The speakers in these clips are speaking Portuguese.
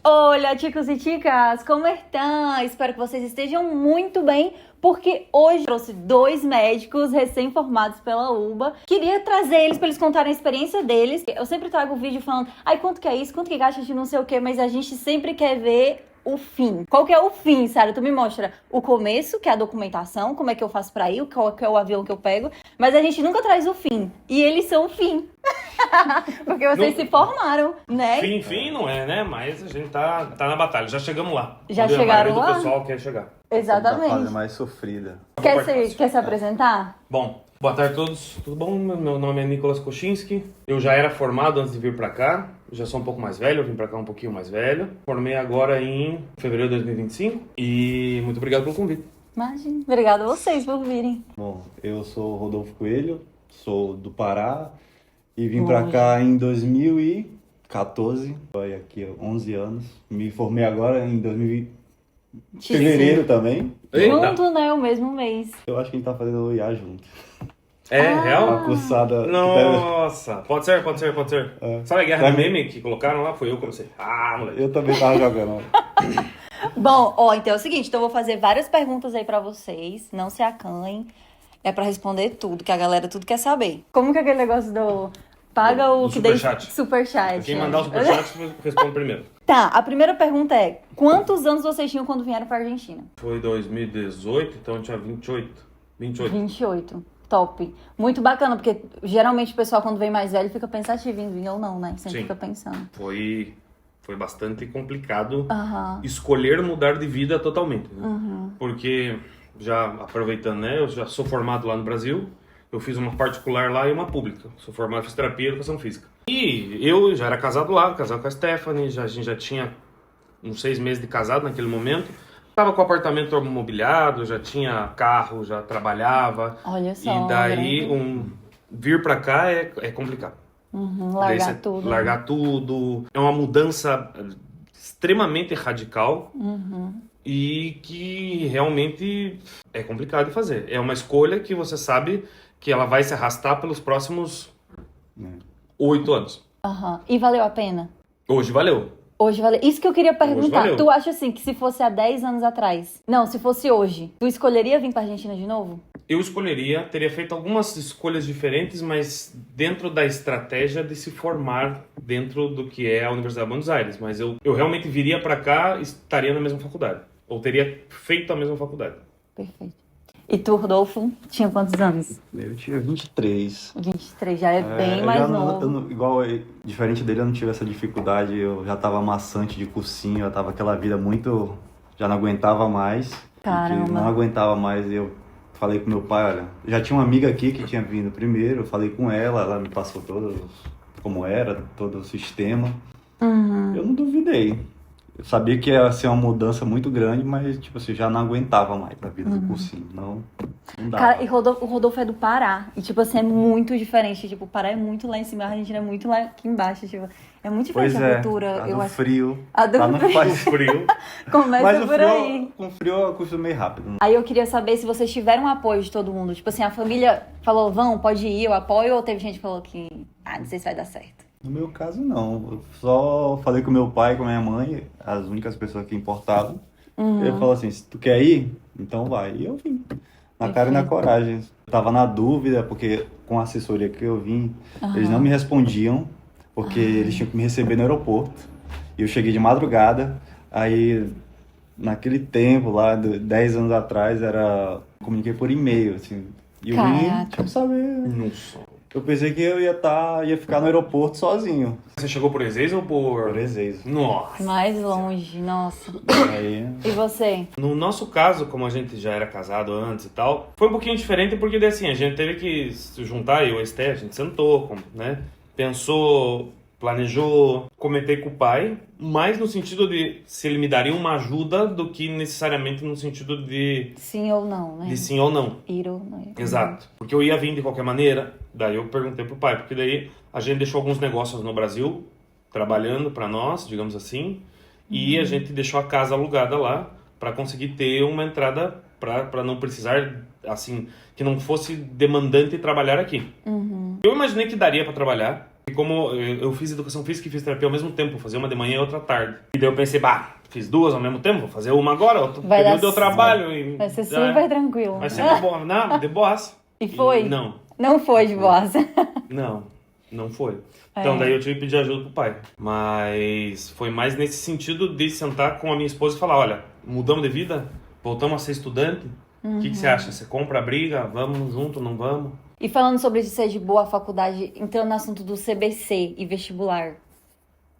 Olá, chicos e chicas, como estão? Espero que vocês estejam muito bem, porque hoje trouxe 2 médicos recém-formados pela UBA. Queria trazer eles para eles contarem a experiência deles. Eu sempre trago vídeo falando, ai, quanto que é isso, quanto que gasta de não sei o que, mas a gente sempre quer ver o fim. Qual que é o fim, Sarah? Tu me mostra o começo, que é a documentação, como é que eu faço pra ir, qual que é o avião que eu pego, mas a gente nunca traz o fim. E eles são o fim. Porque vocês se formaram, né? Fim não é, né? Mas a gente tá na batalha. Já chegamos lá. Já chegaram lá? O pessoal quer chegar. Da Exatamente. fase mais sofrida. Quer se apresentar? Bom, boa tarde a todos. Tudo bom? Meu nome é Nicolas Kochinski. Eu já era formado antes de vir pra cá. Já sou um pouco mais velho, eu vim pra cá um pouquinho mais velho. Formei agora em fevereiro de 2025. E muito obrigado pelo convite. Imagina. Obrigada a vocês por virem. Bom, eu sou Rodolfo Coelho, sou do Pará e vim pra cá em 2014. Estou aqui há 11 anos. Me formei agora em 2020. Fevereiro também. Eita. Junto, né? O mesmo mês. Eu acho que a gente tá fazendo o IA junto. É, real? A cursada. Nossa, pode ser. É. Sabe a guerra do meme que colocaram lá? Foi eu que comecei. Ah, moleque. Eu também tava jogando. Bom, então é o seguinte, então eu vou fazer várias perguntas aí pra vocês, não se acanhem. É pra responder tudo, que a galera tudo quer saber. Como que é aquele negócio do paga o Do que dei superchat. superchat? Quem mandar o superchat responde primeiro. Tá, a primeira pergunta é: quantos anos vocês tinham quando vieram pra Argentina? Foi 2018, então eu tinha 28. 28. Top. Muito bacana, porque geralmente o pessoal quando vem mais velho fica pensativo em vir ou não, né? Sempre Sim. fica pensando. Foi bastante complicado Aham. escolher mudar de vida totalmente. Né? Porque, já aproveitando, né? Eu já sou formado lá no Brasil. Eu fiz uma particular lá e uma pública. Sou formado em fisioterapia e educação física. E eu já era casado lá, casado com a Stephanie. A gente já tinha uns 6 meses de casado naquele momento. Tava com o apartamento mobiliado, já tinha carro, já trabalhava. Olha só. E daí, vir pra cá é complicado. Largar Daí você tudo. Largar tudo. É uma mudança extremamente radical e que realmente é complicado de fazer. É uma escolha que você sabe que ela vai se arrastar pelos próximos 8 anos. Aham. E valeu a pena? Hoje valeu. Hoje valeu. Isso que eu queria perguntar. valeu. Tu acha assim que se fosse há 10 anos atrás? Não, se fosse hoje, tu escolheria vir pra Argentina de novo? Eu escolheria, teria feito algumas escolhas diferentes, mas dentro da estratégia de se formar dentro do que é a Universidade de Buenos Aires. Mas eu realmente viria pra cá e estaria na mesma faculdade. Ou teria feito a mesma faculdade. Perfeito. E tu, Rodolfo, tinha quantos anos? Eu tinha 23. 23, já é bem eu mais já novo. Diferente dele, eu não tive essa dificuldade. Eu já tava maçante de cursinho, já tava aquela vida muito... Já não aguentava mais. Caramba. Não aguentava mais. Eu falei com meu pai, olha... Já tinha uma amiga aqui que tinha vindo primeiro. Eu falei com ela me passou como era, todo o sistema. Eu não duvidei. Eu sabia que ia ser uma mudança muito grande, mas, tipo assim, já não aguentava mais a vida do cursinho. Não dava. Cara, e o Rodolfo é do Pará. E, tipo assim, é muito diferente. Tipo, o Pará é muito lá em cima, a Argentina é muito lá aqui embaixo. Tipo, é muito diferente Pois a é, cultura. a Eu do acho. frio. A do Lá não frio. faz frio. Começa Mas por aí. com frio eu acostumei rápido. Aí eu queria saber se vocês tiveram apoio de todo mundo. Tipo assim, a família falou, vão, pode ir, eu apoio, ou teve gente que falou que, não sei se vai dar certo. No meu caso, não. Eu só falei com meu pai e com minha mãe, as únicas pessoas que importavam. Ele falou assim, se tu quer ir, então vai. E eu vim. Na cara e na coragem. Eu tava na dúvida, porque com a assessoria que eu vim, eles não me respondiam, porque eles tinham que me receber no aeroporto. E eu cheguei de madrugada, aí naquele tempo lá, 10 anos atrás, comuniquei por e-mail, assim. E eu vim, Caraca. tipo, saber. Nossa. Eu pensei que eu ia ficar no aeroporto sozinho. Você chegou por Ezeiza ou por... Por Ezeiza. Nossa. Mais longe, nossa. Aí, E você? No nosso caso, como a gente já era casado antes e tal, foi um pouquinho diferente porque, assim, a gente teve que se juntar, eu e a Esté, a gente sentou, né? Pensou, planejou, comentei com o pai, mais no sentido de se ele me daria uma ajuda do que necessariamente no sentido de Sim ou não, né? sim ou não. Ir ou não ir. Exato. Porque eu ia vir de qualquer maneira, daí eu perguntei pro pai, porque daí a gente deixou alguns negócios no Brasil, trabalhando para nós, digamos assim, e a gente deixou a casa alugada lá para conseguir ter uma entrada para não precisar, assim, que não fosse demandante trabalhar aqui. Eu imaginei que daria para trabalhar, E como eu fiz educação física e fisioterapia ao mesmo tempo, fazia uma de manhã e outra à tarde. E daí eu pensei, fiz duas ao mesmo tempo, vou fazer uma agora, outro período deu trabalho. Vai ser super tranquilo. Vai ser de boas. E foi? Não. Não foi de boas. Não foi. Então daí eu tive que pedir ajuda pro pai. Mas foi mais nesse sentido de sentar com a minha esposa e falar, olha, mudamos de vida, voltamos a ser estudante, o que você acha? Você compra a briga, vamos junto, não vamos? E falando sobre isso ser de boa faculdade, entrando no assunto do CBC e vestibular,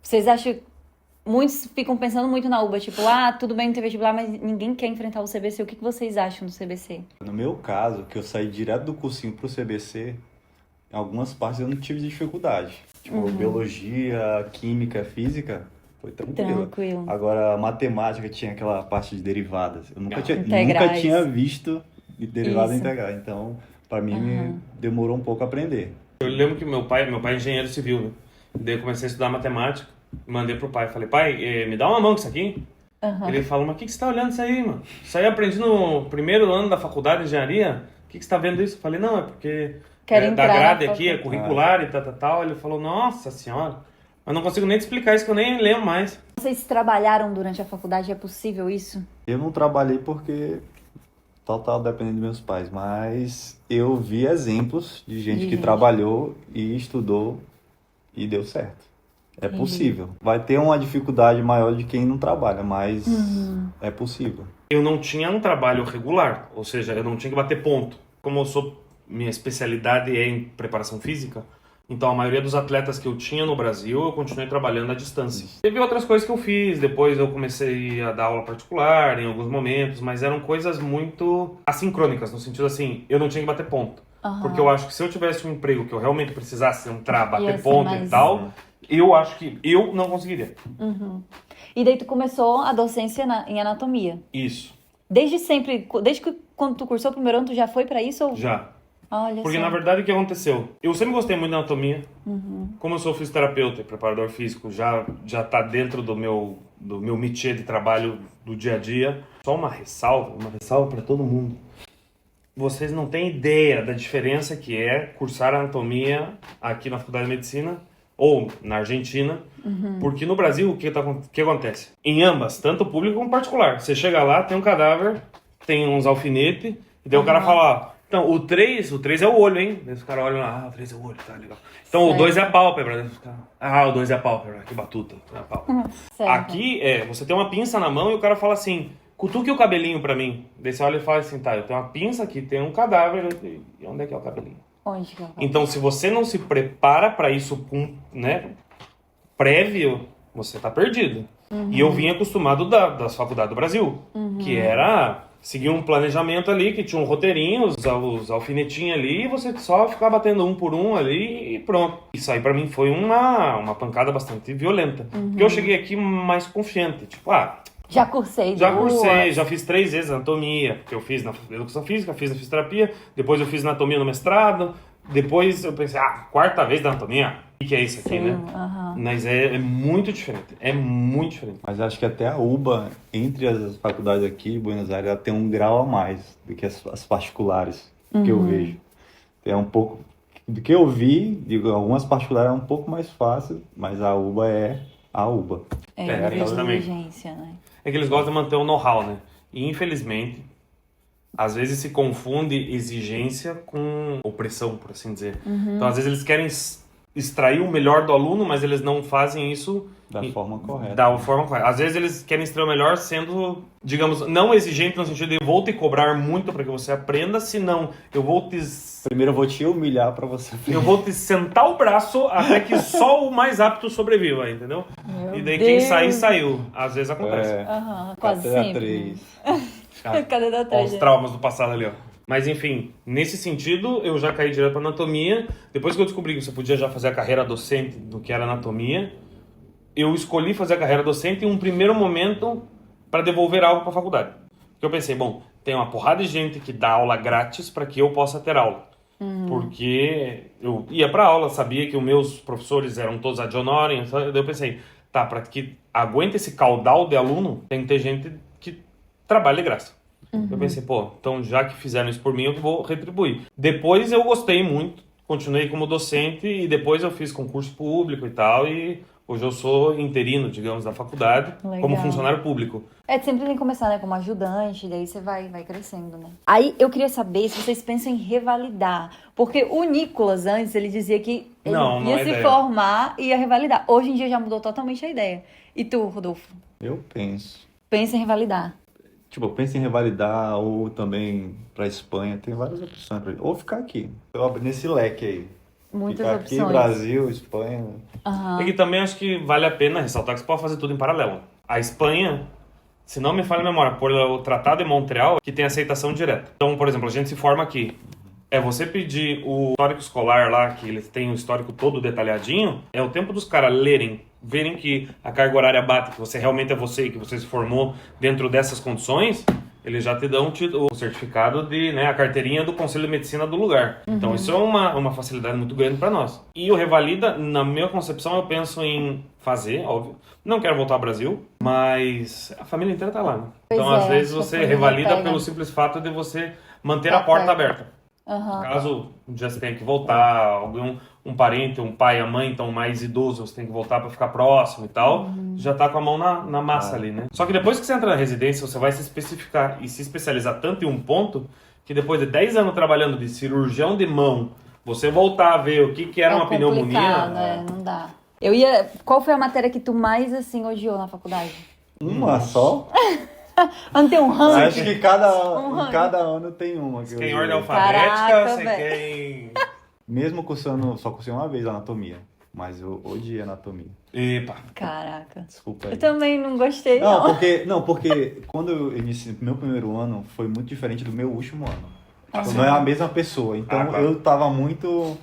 vocês acham... Muitos ficam pensando muito na UBA, tipo, tudo bem não ter vestibular, mas ninguém quer enfrentar o CBC. O que vocês acham do CBC? No meu caso, que eu saí direto do cursinho pro CBC, em algumas partes eu não tive dificuldade. Tipo, biologia, química, física, foi tranquilo. Agora, matemática tinha aquela parte de derivadas. Eu nunca tinha visto derivada integral. Então, para mim, demorou um pouco a aprender. Eu lembro que meu pai é engenheiro civil, né? Daí eu comecei a estudar matemática, mandei pro pai. Falei, pai, me dá uma mão com isso aqui. Ele falou, mas o que você tá olhando isso aí, mano? Isso aí eu aprendi no primeiro ano da faculdade de engenharia. O que você tá vendo isso? Eu falei, não, é porque da grade aqui, é curricular e tal. Ele falou, nossa senhora, eu não consigo nem te explicar isso, que eu nem lembro mais. Vocês trabalharam durante a faculdade? É possível isso? Eu não trabalhei porque total dependendo dos meus pais, mas eu vi exemplos de gente que trabalhou e estudou e deu certo. É possível. Vai ter uma dificuldade maior de quem não trabalha, mas é possível. Eu não tinha um trabalho regular, ou seja, eu não tinha que bater ponto. Como minha especialidade é em preparação física, então a maioria dos atletas que eu tinha no Brasil, eu continuei trabalhando à distância. Teve outras coisas que eu fiz, depois eu comecei a dar aula particular em alguns momentos, mas eram coisas muito assincrônicas, no sentido assim, eu não tinha que bater ponto. Porque eu acho que se eu tivesse um emprego que eu realmente precisasse entrar, bater ponto e tal... Eu acho que eu não conseguiria. E daí tu começou a docência em anatomia. Isso. Desde sempre, desde que quando tu cursou o primeiro ano, tu já foi pra isso? Ou... Já. Olha Porque só. na verdade o que aconteceu? Eu sempre gostei muito de anatomia. Como eu sou fisioterapeuta e preparador físico, já tá dentro do meu métier de trabalho do dia a dia. Só uma ressalva para todo mundo. Vocês não têm ideia da diferença que é cursar anatomia aqui na Faculdade de Medicina ou na Argentina, porque no Brasil o que acontece? Em ambas, tanto público como particular. Você chega lá, tem um cadáver, tem uns alfinetes, e daí o cara fala, então o 3 é o olho, hein? Daí os caras olham lá, o 3 é o olho, tá legal. Então o 2 é a pálpebra. O 2 é a pálpebra, que batuta, é a pálpebra. Aqui, você tem uma pinça na mão e o cara fala assim, cutuque o cabelinho pra mim. Daí você olha e fala assim, tá, eu tenho uma pinça aqui, tem um cadáver, e onde é que é o cabelinho? Onde que eu... Então, se você não se prepara para isso, prévio, você tá perdido. E eu vim acostumado das faculdades do Brasil, que era seguir um planejamento ali, que tinha um roteirinho, os alfinetinhos ali, e você só ficar batendo um por um ali e pronto. Isso aí para mim foi uma pancada bastante violenta. Porque eu cheguei aqui mais confiante, tipo, já cursei, já fiz 3 vezes anatomia, porque eu fiz na educação física, fiz na fisioterapia, depois eu fiz anatomia no mestrado, depois eu pensei, 4ª vez da anatomia, o que é isso aqui, né? Mas é muito diferente, Mas acho que até a UBA, entre as faculdades aqui em Buenos Aires, ela tem um grau a mais do que as particulares, que eu vejo. É um pouco, do que eu vi, algumas particulares é um pouco mais fácil, mas a UBA é a UBA. Exigência, né? É que eles gostam de manter o know-how, né? E infelizmente, às vezes se confunde exigência com opressão, por assim dizer. Então, às vezes eles querem extrair o melhor do aluno, mas eles não fazem isso da forma correta. Às vezes eles querem extrair o melhor sendo, digamos, não exigente no sentido de vou te cobrar muito para que você aprenda, senão Primeiro eu vou te humilhar para você aprender. Eu vou te sentar o braço até que só o mais apto sobreviva, entendeu? E daí quem sair, saiu. Às vezes acontece. Quase sempre. Cadê da 3? Os traumas do passado ali, ó. Mas enfim, nesse sentido, eu já caí direto para anatomia. Depois que eu descobri que você podia já fazer a carreira docente do que era anatomia, eu escolhi fazer a carreira docente em um primeiro momento para devolver algo para a faculdade. Porque eu pensei, tem uma porrada de gente que dá aula grátis para que eu possa ter aula. Porque eu ia para aula, sabia que os meus professores eram todos ad honorem, daí eu pensei, para que aguente esse caudal de aluno, tem que ter gente que trabalha de graça. Eu pensei, então já que fizeram isso por mim, eu vou retribuir. Depois eu gostei muito, continuei como docente e depois eu fiz concurso público e tal, e hoje eu sou interino, digamos, da faculdade, Legal. como funcionário público. Sempre tem que começar, né, como ajudante, daí você vai crescendo, né? Aí eu queria saber se vocês pensam em revalidar, porque o Nicolas antes, ele dizia que ele Não ia é se ideia. formar e ia revalidar. Hoje em dia já mudou totalmente a ideia. E tu, Rodolfo? Eu penso. Pensa em revalidar? Tipo, eu penso em revalidar ou também pra Espanha. Tem várias opções. Ou ficar aqui. Eu abro nesse leque aí. Muitas Ficar opções. aqui, Brasil, Espanha. Aham. E que também acho que vale a pena ressaltar que você pode fazer tudo em paralelo. A Espanha, se não me falha a memória, por o Tratado de Montreal, que tem aceitação direta. Então, por exemplo, a gente se forma aqui. É você pedir o histórico escolar lá, que eles têm o histórico todo detalhadinho, é o tempo dos caras lerem, verem que a carga horária bate, que você realmente é você e que você se formou dentro dessas condições, eles já te dão o certificado de, né, a carteirinha do Conselho de Medicina do lugar. Então isso é uma facilidade muito grande para nós. E o Revalida, na minha concepção, eu penso em fazer, óbvio. Não quero voltar ao Brasil, mas a família inteira tá lá, né? Pois Então é, às vezes acho que a você família revalida pega. pelo simples fato de você manter Tá a porta perto. aberta. Aham. Caso um dia você tenha que voltar, um parente, um pai, a mãe, então mais idoso, você tem que voltar para ficar próximo e tal, já tá com a mão na massa ali, né? Só que depois que você entra na residência, você vai se especificar e se especializar tanto em um ponto, que depois de 10 anos trabalhando de cirurgião de mão, você voltar a ver o que era uma pneumonia... complicado, não dá. Qual foi a matéria que tu mais, assim, odiou na faculdade? Uma só? Não tem um ranking? Acho que cada ano tem uma. Você quer em ordem Caraca, alfabética, você velho. quer em... Mesmo cursando, só cursei uma vez anatomia. Mas eu odiei anatomia. Epa. Caraca. Desculpa aí. Eu também não gostei, não. Porque quando eu iniciei meu primeiro ano, foi muito diferente do meu último ano. sim. Não é a mesma pessoa. Então Claro. eu tava muito...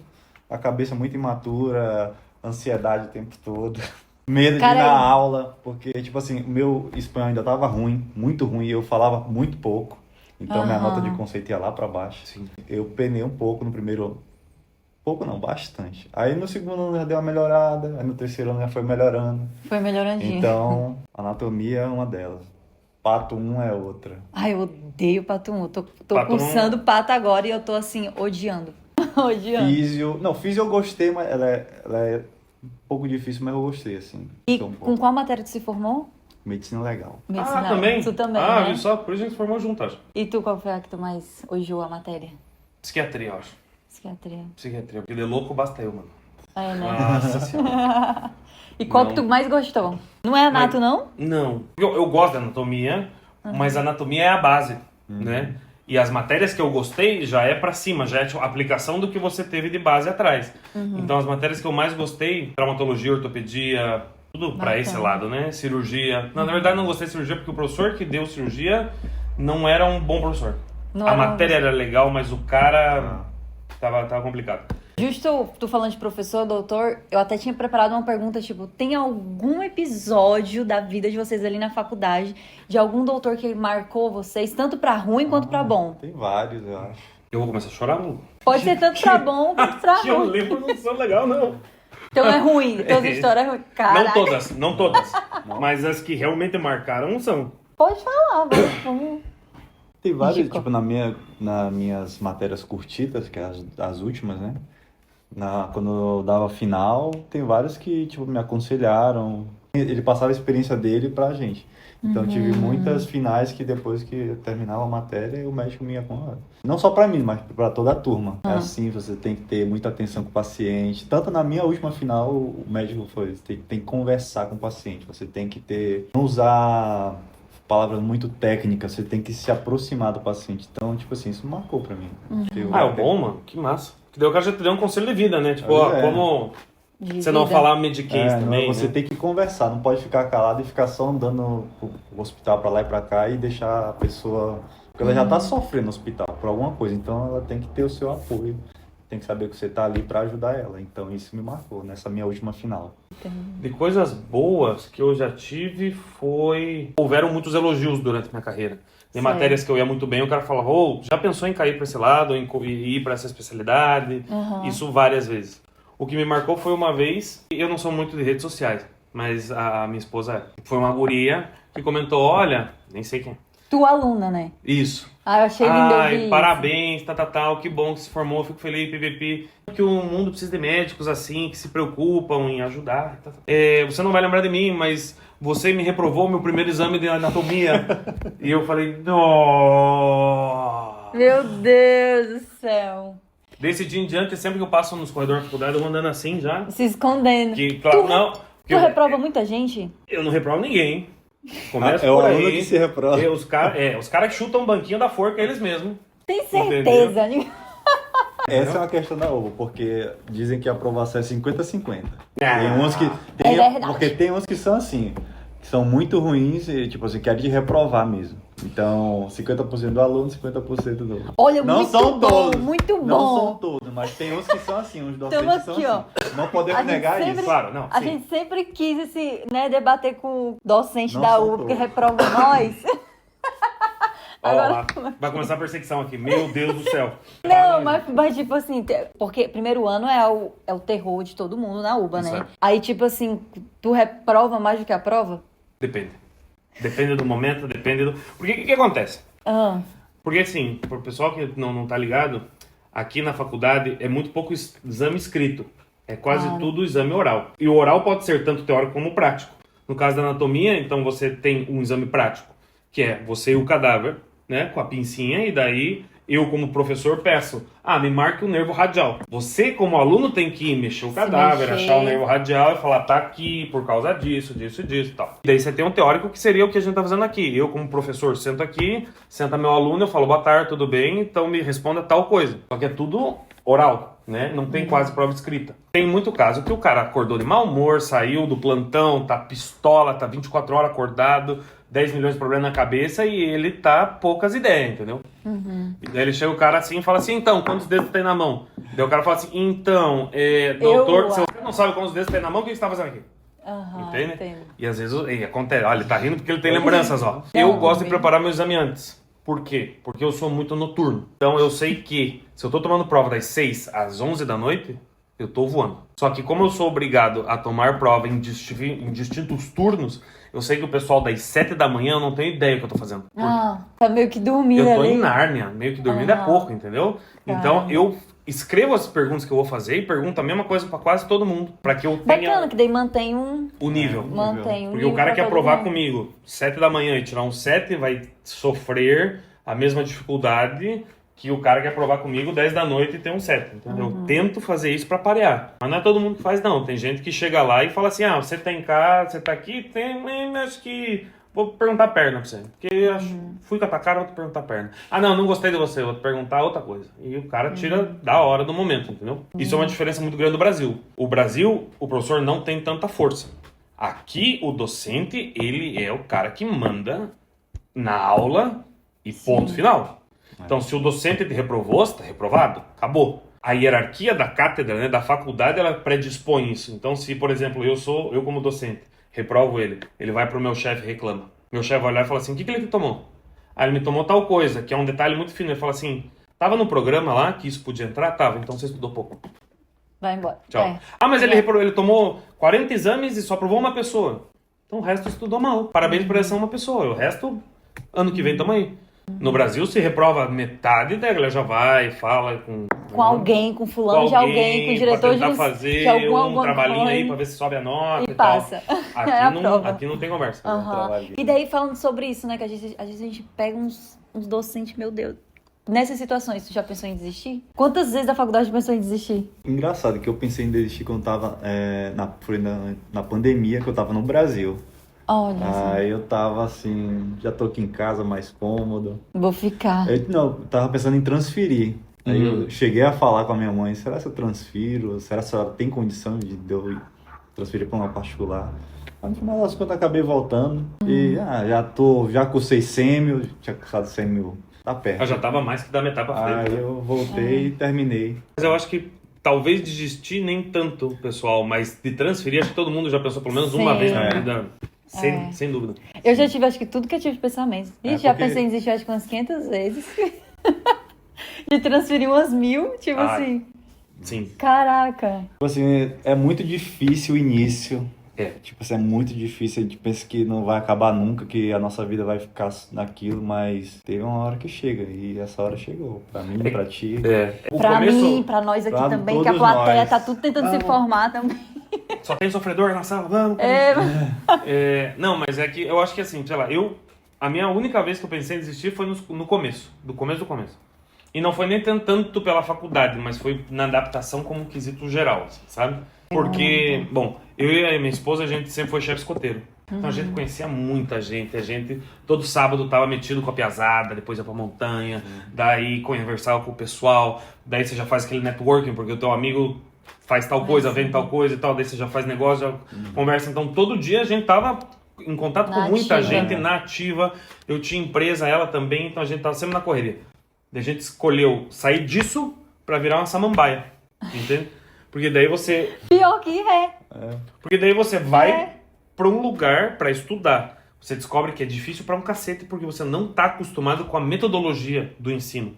A cabeça muito imatura, ansiedade o tempo todo. Medo de ir Cara, na aula. Porque, tipo assim, o meu espanhol ainda tava ruim, muito ruim. E eu falava muito pouco. Então minha nota de conceito ia lá pra baixo. Sim. Eu penei um pouco no primeiro ano. Pouco não, bastante. Aí no segundo ano já deu uma melhorada. Aí no terceiro ano já foi melhorando. Foi melhorandinho. Então, anatomia é uma delas. Pato 1 é outra. Ai, eu odeio pato 1. Eu tô Pato cursando pato agora e eu tô, assim, odiando. Odiando. Físio... Não, físio eu gostei, mas ela é um pouco difícil, mas eu gostei, assim. E Então, um com pouco. qual matéria tu se formou? Medicina legal. Medicina. Também? Tu também, Ah, né? viu só? Por isso a gente formou junto, acho. E tu, qual foi a que tu mais odiou a matéria? Psiquiatria, eu acho. Psiquiatria. Psiquiatria. Porque de louco basta eu, mano. É, né? Nossa senhora. E qual Não. que tu mais gostou? Não é anato, não? Não. Eu gosto da anatomia, mas a anatomia é a base, né? E as matérias que eu gostei já é pra cima, já é tipo, a aplicação do que você teve de base atrás. Então as matérias que eu mais gostei, traumatologia, ortopedia, tudo pra esse lado, né? Cirurgia. Não, na verdade não gostei de cirurgia porque o professor que deu cirurgia não era um bom professor. Não A era um- matéria era legal, mas o cara tava complicado. Justo tu falando de professor, doutor, eu até tinha preparado uma pergunta, tipo, tem algum episódio da vida de vocês ali na faculdade, de algum doutor que marcou vocês, tanto pra ruim quanto pra bom? Tem vários, eu acho. Eu vou começar a chorar, mano. Pode ser tanto pra bom quanto pra Que eu ruim. lembro não são legal, não. Então é ruim, todas as histórias é ruim. Caraca. Não todas. Mas as que realmente marcaram são. Pode falar, vamos. Tem vários, Chico. tipo, nas minhas matérias curtidas, que é as últimas, né? Quando eu dava final, tem vários que, tipo, me aconselharam. Ele passava a experiência dele pra gente. Então, tive muitas finais que depois que eu terminava a matéria, o médico me aconselhava. Não só pra mim, mas pra toda a turma. É assim, você tem que ter muita atenção com o paciente. Tanto na minha última final, o médico foi, você tem que conversar com o paciente. Você tem que não usar palavras muito técnicas, você tem que se aproximar do paciente. Então, tipo assim, isso marcou pra mim. Ah, é bom, mano. Que massa. Que daí o cara já te deu um conselho de vida, né? Tipo, ó, É. como De você não vida. falar mediquês também, você né? tem que conversar, não pode ficar calado e ficar só andando pro hospital pra lá e pra cá e deixar a pessoa... Porque ela já tá sofrendo no hospital por alguma coisa, então ela tem que ter o seu apoio. Tem que saber que você tá ali pra ajudar ela. Então isso me marcou nessa minha última final. De coisas boas que eu já tive foi... Houveram muitos elogios durante a minha carreira. Em Sei. matérias que eu ia muito bem, o cara falava, já pensou em cair pra esse lado, em ir pra essa especialidade? Isso várias vezes. O que me marcou foi uma vez, eu não sou muito de redes sociais, mas a minha esposa é. Foi uma guria que comentou, olha, nem sei quem, Tua aluna, né? Isso. Ah, eu achei lindo ouvir isso. Parabéns, que bom que se formou, fico feliz, PPP. Que o mundo precisa de médicos assim, que se preocupam em ajudar. Você não vai lembrar de mim, mas você me reprovou meu primeiro exame de anatomia. E eu falei, não. Meu Deus do céu. Desse dia em diante, sempre que eu passo nos corredores da faculdade, eu vou andando assim já. Se escondendo. Tu Tu reprova muita gente? Eu não reprovo ninguém. Começa É o por aluno aí. que se reprova. Os caras que chutam o banquinho da forca, eles mesmos. Tem certeza? Essa é uma questão da UBA, porque dizem que a aprovação é 50-50. Ah. Tem uns que. É verdade. Porque tem uns que são assim, que são muito ruins e, tipo assim, querem te reprovar mesmo. Então, 50% do aluno, 50% do. Olha, não muito são bom, todos. muito bom. Não são todos, mas tem uns que são assim, uns docentes Tamo são aqui, assim. Não podemos negar sempre- isso. Claro, não. A sim. gente sempre quis debater com o docente Não da são UBA, porque todos. reprova nós. Ó, Agora- lá, vai começar a perseguição aqui. Meu Deus do céu. Não, mas tipo assim, porque primeiro ano é o terror de todo mundo na UBA, né? Certo. Aí, tipo assim, tu reprova mais do que aprova? Depende. Depende do momento, depende do... Porque o que acontece? Ah, Porque assim, pro pessoal que não tá ligado, aqui na faculdade é muito pouco exame escrito. É quase Claro. tudo exame oral. E o oral pode ser tanto teórico como prático. No caso da anatomia, então você tem um exame prático, que é você e o cadáver, né, com a pincinha, e daí eu como professor peço, me marque o nervo radial. Você como aluno tem que mexer o cadáver, mexer. achar o nervo radial e falar, tá aqui por causa disso e tal. E daí você tem um teórico que seria o que a gente tá fazendo aqui. Eu como professor sento aqui, senta meu aluno, eu falo, boa tarde, tudo bem? Então me responda tal coisa. Só que é tudo oral, né? Não tem quase prova escrita. Tem muito caso que o cara acordou de mau humor, saiu do plantão, tá pistola, tá 24 horas acordado, 10 milhões de problemas na cabeça e ele tá poucas ideias, entendeu? E daí ele chega o cara assim e fala assim, então, quantos dedos tem na mão? Daí o cara fala assim, então, doutor, se você não sabe quantos dedos tem na mão, o que você tá fazendo aqui? aham, Entende? entendo. E às vezes acontece, olha, ele tá rindo porque ele tem lembranças, ó. Não, Eu gosto de bem- preparar meu exame antes. Por quê? Porque eu sou muito noturno. Então eu sei que se eu tô tomando prova das 6 às 11 da noite, eu tô voando. Só que como eu sou obrigado a tomar prova em distintos turnos, eu sei que o pessoal das 7 da manhã eu não tem ideia do que eu tô fazendo. Tá meio que dormindo Eu tô ali. em Nárnia, meio que dormindo é pouco, entendeu? Então Caramba. eu escrevo as perguntas que eu vou fazer e pergunto a mesma coisa pra quase todo mundo, pra que eu tenha Bacana, que daí mantém o nível. Mantém um Porque o nível cara pra que todo aprovar mundo. comigo 7 da manhã e tirar um 7 vai sofrer a mesma dificuldade que o cara que aprovar comigo 10 da noite e ter um 7, entendeu? Eu tento fazer isso pra parear. Mas não é todo mundo que faz, não. Tem gente que chega lá e fala assim, você tá em casa, você tá aqui, acho que... Vou perguntar a perna pra você. Porque eu fui com a tua cara, vou te perguntar a perna. Não gostei de você, vou te perguntar outra coisa. E o cara tira da hora do momento, entendeu? Isso é uma diferença muito grande do Brasil. O Brasil, o professor não tem tanta força. Aqui, o docente, ele é o cara que manda na aula e ponto final. Então, se o docente te reprovou, você tá reprovado, acabou. A hierarquia da cátedra, né, da faculdade, ela predispõe isso. Então, se, por exemplo, eu como docente, reprovo ele vai pro meu chefe e reclama. Meu chefe vai olhar e fala assim, o que ele te tomou? Ele me tomou tal coisa, que é um detalhe muito fino. Ele fala assim, tava no programa lá que isso podia entrar? Tava, então você estudou pouco. Vai embora. Tchau. Mas ele tomou 40 exames e só aprovou uma pessoa. Então o resto estudou mal. Parabéns por essa uma pessoa. O resto, ano que vem, tamo aí. No Brasil, se reprova metade, daí ela já vai, fala Com alguém, com fulano de alguém, com o diretor pra de tentar fazer alguma trabalhinho coisa. aí pra ver se sobe a nota E e tal. passa. É a prova. Aqui não tem conversa. Aham. trabalho. E daí falando sobre isso, né? Que às vezes a gente pega uns docentes, meu Deus. Nessas situações, tu já pensou em desistir? Quantas vezes da faculdade tu pensou em desistir? Engraçado que eu pensei em desistir quando tava foi na pandemia, que eu tava no Brasil. Olha, Aí eu tava assim, já tô aqui em casa, mais cômodo. vou ficar. Eu tava pensando em transferir. Aí eu cheguei a falar com a minha mãe, será que eu transfiro? Será que ela tem condição de eu transferir para uma particular? Mas no final das contas acabei voltando. E já cursei sêmio, tinha cursado sêmio, tá perto. Eu já tava mais que da metade pra frente. Aí eu voltei e terminei. Mas eu acho que talvez desistir nem tanto, pessoal, mas de transferir, acho que todo mundo já pensou pelo menos uma Sim. vez na vida. Sem dúvida. Eu já tive, acho que tudo que eu tive de pensamento. E já porque- pensei em desistir, acho que umas 500 vezes. De transferir umas 1000, tipo Ai. assim. Sim. Caraca. Tipo assim, é muito difícil o início. Tipo assim, é muito difícil, a gente pensa que não vai acabar nunca, que a nossa vida vai ficar naquilo, mas teve uma hora que chega, e essa hora chegou, pra mim, pra ti. Pra mim, pra nós aqui pra também, que a plateia nós. tá tudo tentando se formar também. Só tem sofredor na sala, vamos. Não, mas é que eu acho que assim, sei lá, a minha única vez que eu pensei em desistir foi no começo, do começo. E não foi nem tanto pela faculdade, mas foi na adaptação como um quesito geral, assim, sabe? Porque, bom, eu e a minha esposa, a gente sempre foi chefe escoteiro. Então a gente conhecia muita gente, a gente todo sábado tava metido com a piazada, depois ia pra montanha, daí conversava com o pessoal, daí você já faz aquele networking, porque o teu amigo faz tal coisa, vende tal coisa e tal, daí você já faz negócio, já conversa. Então todo dia a gente tava em contato com muita gente, na ativa. Eu tinha empresa, ela também, então a gente tava sempre na correria. Daí a gente escolheu sair disso pra virar uma samambaia, entende? Porque daí você... Pior que é. Porque daí você vai pra um lugar pra estudar. Você descobre que é difícil pra um cacete porque você não tá acostumado com a metodologia do ensino.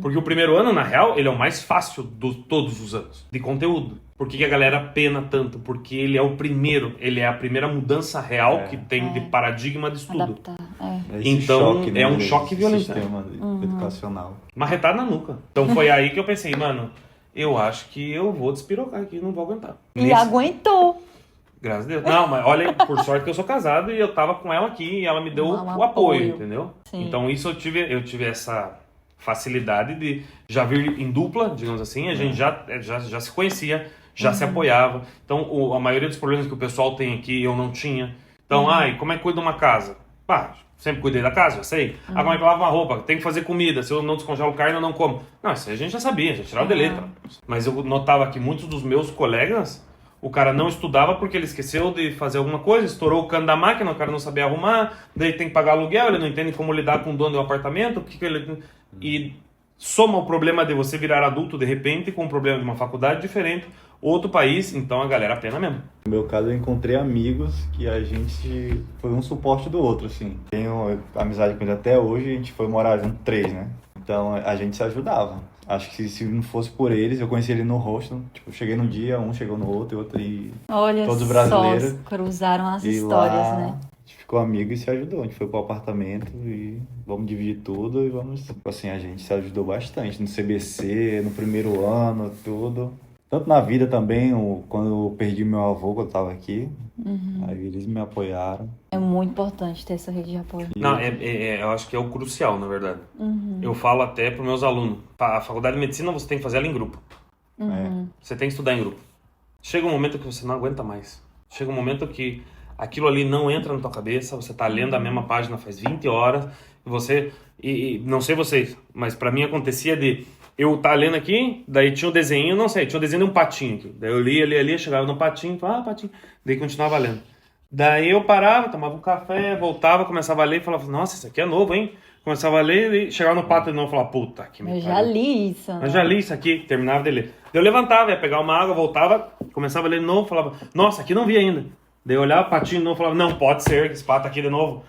Porque o primeiro ano, na real, ele é o mais fácil de todos os anos, de conteúdo. Por que a galera pena tanto? Porque ele é o primeiro, ele é a primeira mudança real que tem de paradigma de estudo. Adaptar, Então, choque, é um choque violento. Sistema educacional. Marretada na nuca. Então foi aí que eu pensei, mano, eu acho que eu vou despirocar aqui, não vou aguentar. E aguentou. Graças a Deus. Não, mas olha, por sorte que eu sou casado e eu tava com ela aqui e ela me deu o apoio, entendeu? Sim. Então isso eu tive essa facilidade de já vir em dupla, digamos assim, a gente já se conhecia, já se apoiava. Então a maioria dos problemas que o pessoal tem aqui eu não tinha. Então, como é que cuida de uma casa? Pá, sempre cuidei da casa, já sei. Como é que lava uma roupa? Tem que fazer comida, se eu não descongelo carne eu não como. Não, isso aí a gente já sabia, já tirava de letra. Mas eu notava que muitos dos meus colegas, o cara não estudava porque ele esqueceu de fazer alguma coisa, estourou o cano da máquina, o cara não sabia arrumar, daí tem que pagar aluguel, ele não entende como lidar com o dono do apartamento, e soma o problema de você virar adulto de repente com o problema de uma faculdade diferente, outro país, então a galera pena mesmo. No meu caso, eu encontrei amigos que a gente foi um suporte do outro, assim. Tenho amizade com eles até hoje, a gente foi morar junto 3, né? Então a gente se ajudava. Acho que se não fosse por eles, eu conheci ele no hostel. Tipo, cheguei num dia, um chegou no outro e Olha todos brasileiros. Só, cruzaram as E histórias, lá, né? A gente ficou amigo e se ajudou. A gente foi pro apartamento e vamos dividir tudo e vamos... Assim, a gente se ajudou bastante no CBC, no primeiro ano, tudo. Tanto na vida também, quando eu perdi meu avô, quando eu tava aqui, aí eles me apoiaram. É muito importante ter essa rede de apoio. Não, eu acho que é o crucial, na verdade. Eu falo até para meus alunos, a faculdade de medicina você tem que fazer ela em grupo. Você tem que estudar em grupo. Chega um momento que você não aguenta mais. Chega um momento que aquilo ali não entra na tua cabeça, você tá lendo a mesma página faz 20 horas, e você... E não sei vocês, mas para mim acontecia de... Eu tava lendo aqui, daí tinha um desenho, não sei, tinha um desenho de um patinho aqui. Daí eu lia, chegava no patinho, patinho. Daí continuava lendo. Daí eu parava, tomava um café, voltava, começava a ler e falava, nossa, isso aqui é novo, hein? Começava a ler e chegava no pato de novo e falava, puta que me Eu já li isso. Eu já li isso aqui, terminava de ler. Daí eu levantava, ia pegar uma água, voltava, começava a ler de novo, falava, nossa, aqui não vi ainda. Daí eu olhava o patinho de novo e falava, não, pode ser, esse pato aqui de novo.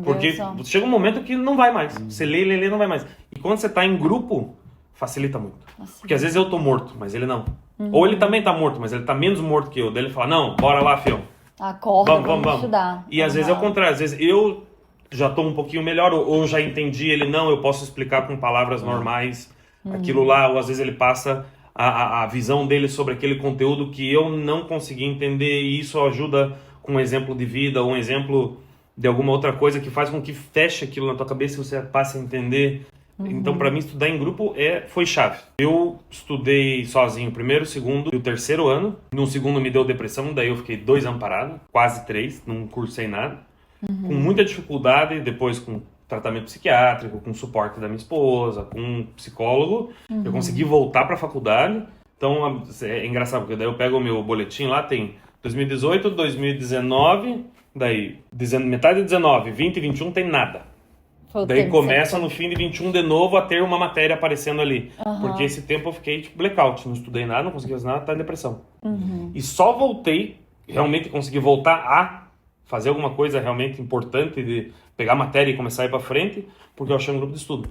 Porque chega um momento que não vai mais. Você lê, não vai mais. E quando você tá em grupo, facilita muito. Porque às vezes eu tô morto, mas ele não. Ou ele também tá morto, mas ele tá menos morto que eu. Daí ele fala, não, bora lá, fião. Acorda, vamos estudar. E às vezes é o contrário. Às vezes eu já tô um pouquinho melhor, ou já entendi ele, não, eu posso explicar com palavras normais aquilo lá. Ou às vezes ele passa a visão dele sobre aquele conteúdo que eu não consegui entender. E isso ajuda com um exemplo de vida, ou um exemplo de alguma outra coisa que faz com que feche aquilo na tua cabeça e você passe a entender. Então, para mim, estudar em grupo foi chave. Eu estudei sozinho o primeiro, o segundo e o terceiro ano. No segundo me deu depressão, daí eu fiquei 2 anos parado, quase 3, não cursei nada. Com muita dificuldade, depois com tratamento psiquiátrico, com suporte da minha esposa, com um psicólogo, eu consegui voltar para a faculdade. Então, é engraçado, porque daí eu pego o meu boletim lá, tem 2018, 2019, daí metade de 19, 20 e 21 tem nada. Daí começa no fim de 21 de novo a ter uma matéria aparecendo ali. Porque esse tempo eu fiquei tipo blackout, não estudei nada, não consegui fazer nada, tá em depressão. E só voltei, realmente consegui voltar a fazer alguma coisa realmente importante, de pegar a matéria e começar a ir pra frente, porque eu achei um grupo de estudo.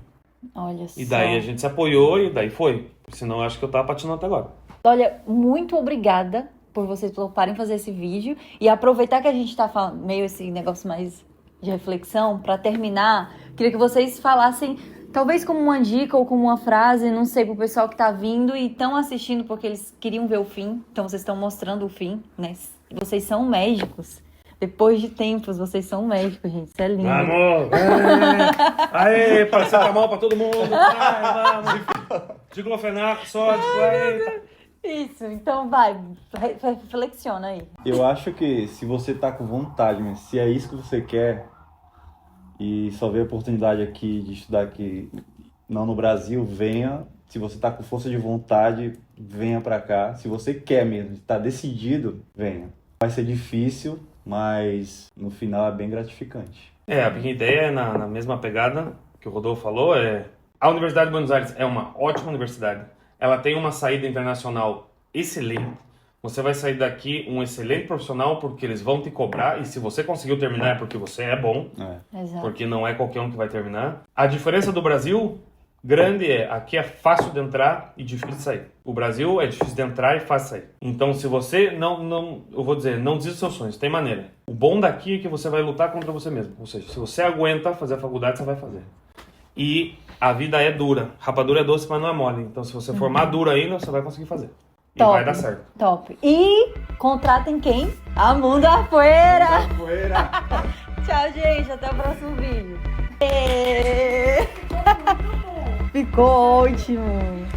Olha só. E daí a gente se apoiou e daí foi. Senão eu acho que eu tava patinando até agora. Olha, muito obrigada por vocês toparem fazer esse vídeo. E aproveitar que a gente tá falando meio esse negócio mais de reflexão, pra terminar, queria que vocês falassem, talvez como uma dica ou como uma frase, não sei, pro pessoal que tá vindo e estão assistindo porque eles queriam ver o fim. Então vocês estão mostrando o fim, né? Vocês são médicos. Depois de tempos, vocês são médicos, gente. Isso é lindo. Vamos! Aê, paracetamol pra todo mundo! Vai, vamos! Diclofenaco, sódico, aê! Isso, então vai, reflexiona aí. Eu acho que se você tá com vontade, mas se é isso que você quer e só vê a oportunidade aqui de estudar aqui, não no Brasil, venha. Se você tá com força de vontade, venha pra cá. Se você quer mesmo, tá decidido, venha. Vai ser difícil, mas no final é bem gratificante. A minha ideia é na mesma pegada que o Rodolfo falou, a Universidade de Buenos Aires é uma ótima universidade. Ela tem uma saída internacional excelente. Você vai sair daqui um excelente profissional porque eles vão te cobrar e se você conseguiu terminar é porque você é bom, Exato. porque não é qualquer um que vai terminar. A diferença do Brasil grande aqui é fácil de entrar e difícil de sair. O Brasil é difícil de entrar e fácil de sair. Então se você eu vou dizer, não desista dos seus sonhos, tem maneira. O bom daqui é que você vai lutar contra você mesmo. Ou seja, se você aguenta fazer a faculdade, você vai fazer. E a vida é dura. Rapadura é doce, mas não é mole. Então se você for maduro ainda, você vai conseguir fazer. E Top, vai dar certo. Top. E contratem quem? A Mundo Afuera. Tchau, gente. Até o próximo vídeo. Ficou ótimo.